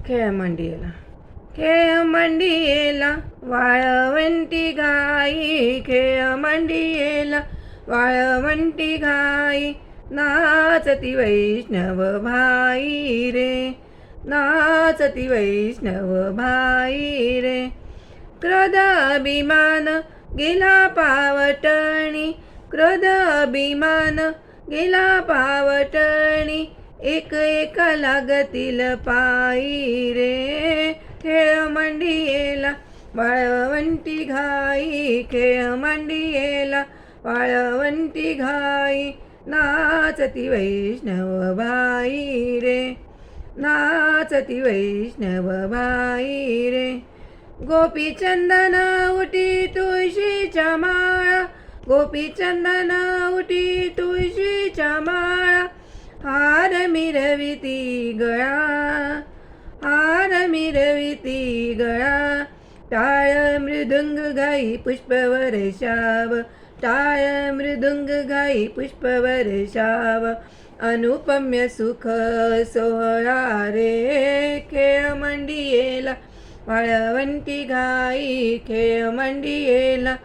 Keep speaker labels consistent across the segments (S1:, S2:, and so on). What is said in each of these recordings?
S1: खेळ मंडियेला खेळ मंडियेला वाळवंटी गाई, खेळ मंडियेला वाळवंटी गाई, नाचती वैष्णव भाई रे, नाचती वैष्णव भाई रे. क्रोध अभिमान गेला पावटणी, क्रोध अभिमान गेला पावटणी, एक एक लागतील पायी रे. खेळ मंडियेला वाळवंटी घाई, खेळ मंडियेला वाळवंटी घाई, नाचती वैष्णव भाई रे, नाचती वैष्णव भाई रे. गोपीचंदन उठी तुळशीच्या माळा, गोपीचंदन उठी तुळशीच्या माळा, हार मिरविती गळा, हार मिरविती गळा. टाळ मृदुंग गाई पुष्प वर्षाव, टाळ मृदुंग गाई पुष्प वर्षाव, अनुपम्य सुख सोहळा रे. खेळ मंडियेला वाळवंटी घाई, खेळ मंडियेला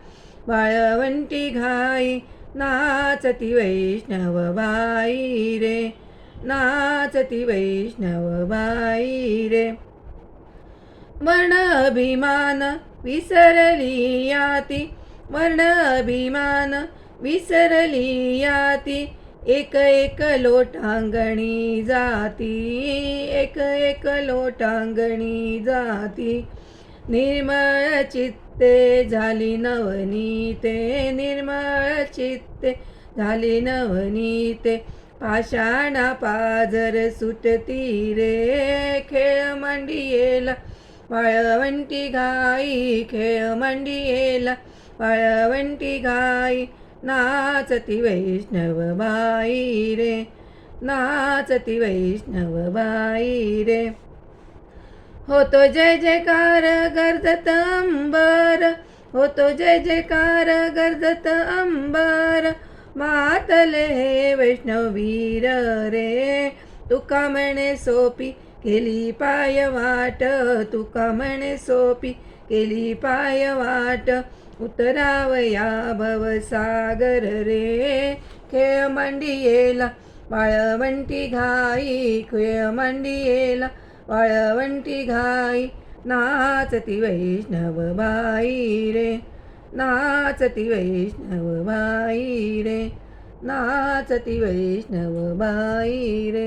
S1: वाळवंटी घाई, नाचती वैष्णव बाई रे, नाचती वैष्णव बाई रे. वर्ण अभिमान विसरली याती, वर्ण अभिमान विसरली याती, एक एक लोटांगणी जाती, एक एक लोटांगणी जाती. निर्मळ चित्ते झाली नवनीते, निर्मळ चित्ते झाली नवनीते, पाषाणा पाझर सुटती रे. खेळ मंडियेला वाळवंटी घाई, खेळ मंडियेला वाळवंटी घाई, नाचती वैष्णव बाई रे, नाचती वैष्णव बाई रे. होतो जय जयकार गर्जत अंबर, होतो जय जयकार गर्जत अंबर, मातले हे वैष्णव वीर रे. तुका म्हणे सोपी केली पाय वाट, तुका म्हणे सोपी केली पाय वाट, उतरावया भवसागर रे. खेळ मंडियेला वाळवंटी घाई, खेळ मंडियेला वाळवंटी घाई, नाचती वैष्णव बाई रे, नाचती वैष्णव बाई रे, नाचती वैष्णव बाई रे.